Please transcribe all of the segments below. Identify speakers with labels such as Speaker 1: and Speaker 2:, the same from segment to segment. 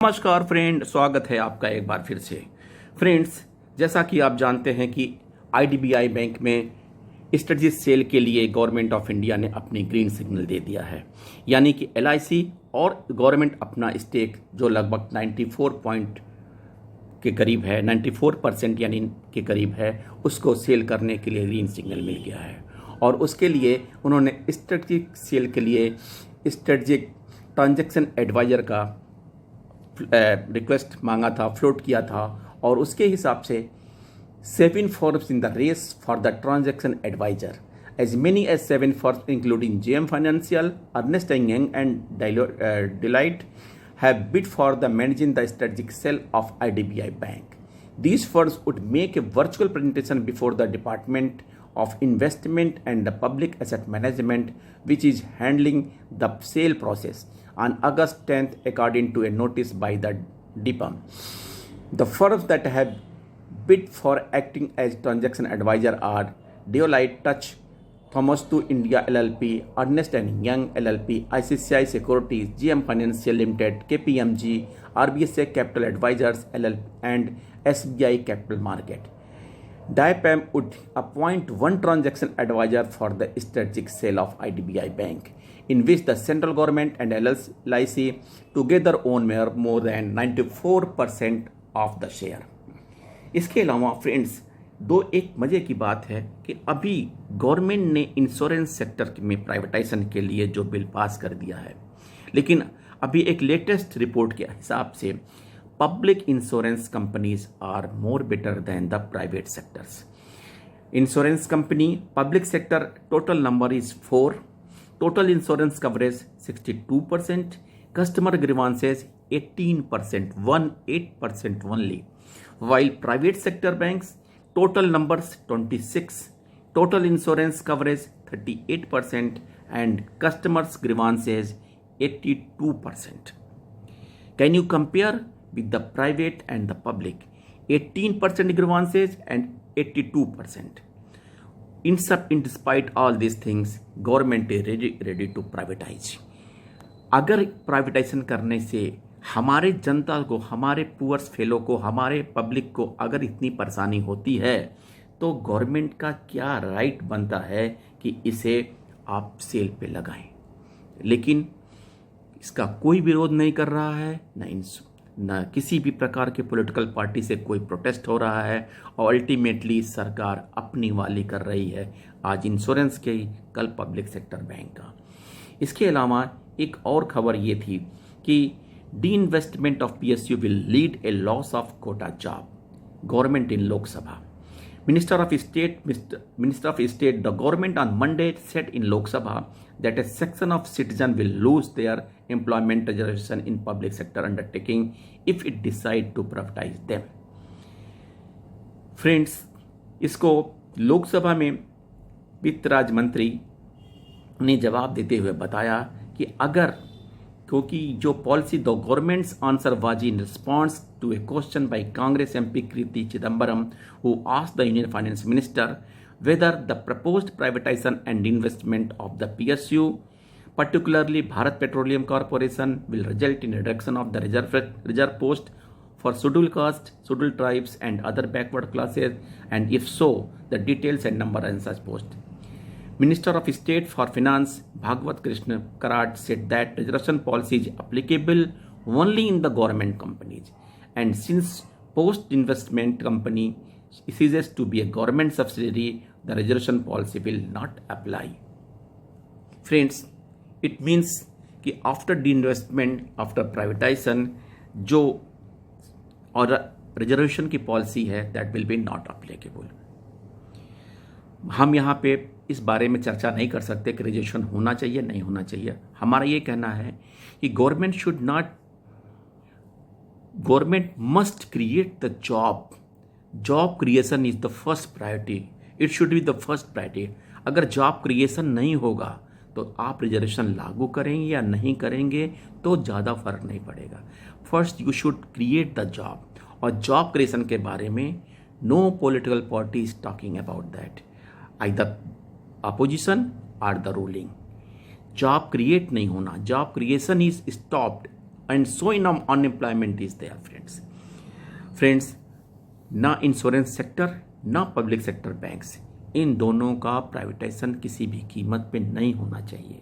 Speaker 1: नमस्कार फ्रेंड, स्वागत है आपका एक बार फिर से। फ्रेंड्स, जैसा कि आप जानते हैं कि आईडीबीआई बैंक में स्ट्रेटजी सेल के लिए गवर्नमेंट ऑफ इंडिया ने अपनी ग्रीन सिग्नल दे दिया है। यानी कि एलआईसी और गवर्नमेंट अपना स्टेक जो लगभग 94 पॉइंट के करीब है, 94% यानी के करीब है, उसको सेल करने के लिए ग्रीन सिग्नल मिल गया है। और उसके लिए उन्होंने स्ट्रेटजिक सेल के लिए स्ट्रेटजिक ट्रांजैक्शन एडवाइजर का रिक्वेस्ट मांगा था, फ्लोट किया था, और उसके हिसाब से 7 firms in the race for the transaction advisor, as many as 7 firms including JM Financial, Ernst & Young and Deloitte have bid for the managing the strategic cell of IDBI Bank. These firms would make a virtual presentation before the Department of Investment and the Public Asset Management, which is handling the sale process, on August 10th, according to a notice by the DIPAM. The firms that have bid for acting as transaction advisor are Deloitte Touch, Thomas to India LLP, Ernst & Young LLP, ICICI Securities, GM Financial Limited, KPMG, RBSA Capital Advisors LLP, and SBI Capital Market. DIPAM would appoint one transaction advisor for the strategic sale of IDBI Bank, in which the central government and LIC together own more than 94% of the share. इसके अलावा friends, एक मज़े की बात है कि अभी government ने इंश्योरेंस सेक्टर में प्राइवेटाइजेशन के लिए जो बिल पास कर दिया है, लेकिन अभी एक लेटेस्ट रिपोर्ट के हिसाब से public insurance companies are more better than the private sectors. Insurance company public sector total number is 4, total insurance coverage 62%, customer grievances 18%, 18% only, while private sector banks total numbers 26, total insurance coverage 38%, and customers grievances 82%. Can you compare with the private and the public? 18% grievances and 82%. In despite all these things, government is ready to privatize. अगर privatisation करने से हमारे जनता को, हमारे poors fellow को, हमारे public को अगर इतनी परेशानी होती है, तो गवर्नमेंट का क्या राइट बनता है कि इसे आप सेल पे लगाएं। लेकिन इसका कोई विरोध नहीं कर रहा है, न किसी भी प्रकार के पॉलिटिकल पार्टी से कोई प्रोटेस्ट हो रहा है, और अल्टीमेटली सरकार अपनी वाली कर रही है, आज इंश्योरेंस के, कल पब्लिक सेक्टर बैंक का। इसके अलावा एक और खबर ये थी कि disinvestment of PSU will lead a loss of quota job, government in Lok Sabha. Minister of State, the government on Monday said in Lok Sabha that a section of citizens will lose their employment reservation in public sector undertaking if it decide to privatize them. Friends, इसको लोकसभा में वित्त राज्य मंत्री ने जवाब देते हुए बताया कि अगर, क्योंकि जो policy the government's answer was in response to a question by Congress MP Kriti Chidambaram, who asked the Union Finance Minister whether the proposed privatization and investment of the PSU, particularly Bharat Petroleum Corporation, will result in reduction of the reserve post for scheduled caste, scheduled tribes and other backward classes, and if so, the details and number and such post. Minister of State for Finance Bhagwat Krishna Karad said that reservation policy is applicable only in the government companies, and since post-investment company ceases to be a government subsidiary, the reservation policy will not apply. Friends, it means कि after de-investment, after privatization, जो और reservation की policy है, that will be not applicable. हम यहाँ पे इस बारे में चर्चा नहीं कर सकते कि रिजर्वेशन होना चाहिए नहीं होना चाहिए। हमारा ये कहना है कि government must create the job creation is the first priority, it should be the first priority. अगर जॉब क्रिएशन नहीं होगा तो आप रिजर्वेशन लागू करेंगे या नहीं करेंगे तो ज़्यादा फर्क नहीं पड़ेगा। First you should create the job, और जॉब क्रिएशन के बारे में no political party is talking about that, either opposition और द रूलिंग। जॉब क्रिएट नहीं होना, job creation is stopped and so in unemployment is there, friends. ना insurance sector ना public sector banks, इन दोनों का प्राइवेटाइजेशन किसी भी कीमत पे नहीं होना चाहिए।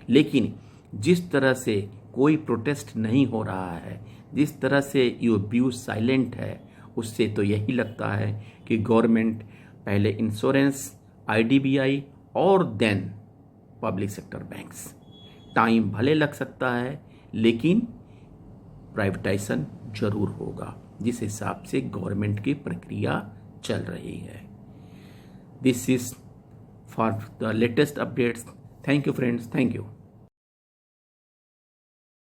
Speaker 1: लेकिन जिस तरह से कोई प्रोटेस्ट नहीं हो रहा है, जिस तरह से यू व्यू साइलेंट है, उससे तो यही लगता है कि गवर्नमेंट पहले इंश्योरेंस, IDBI और then public sector banks. Time भले लग सकता है लेकिन प्राइवेटाइजेशन जरूर होगा, जिस हिसाब से गवर्नमेंट की प्रक्रिया चल रही है। This is for the latest updates. Thank you friends, thank you.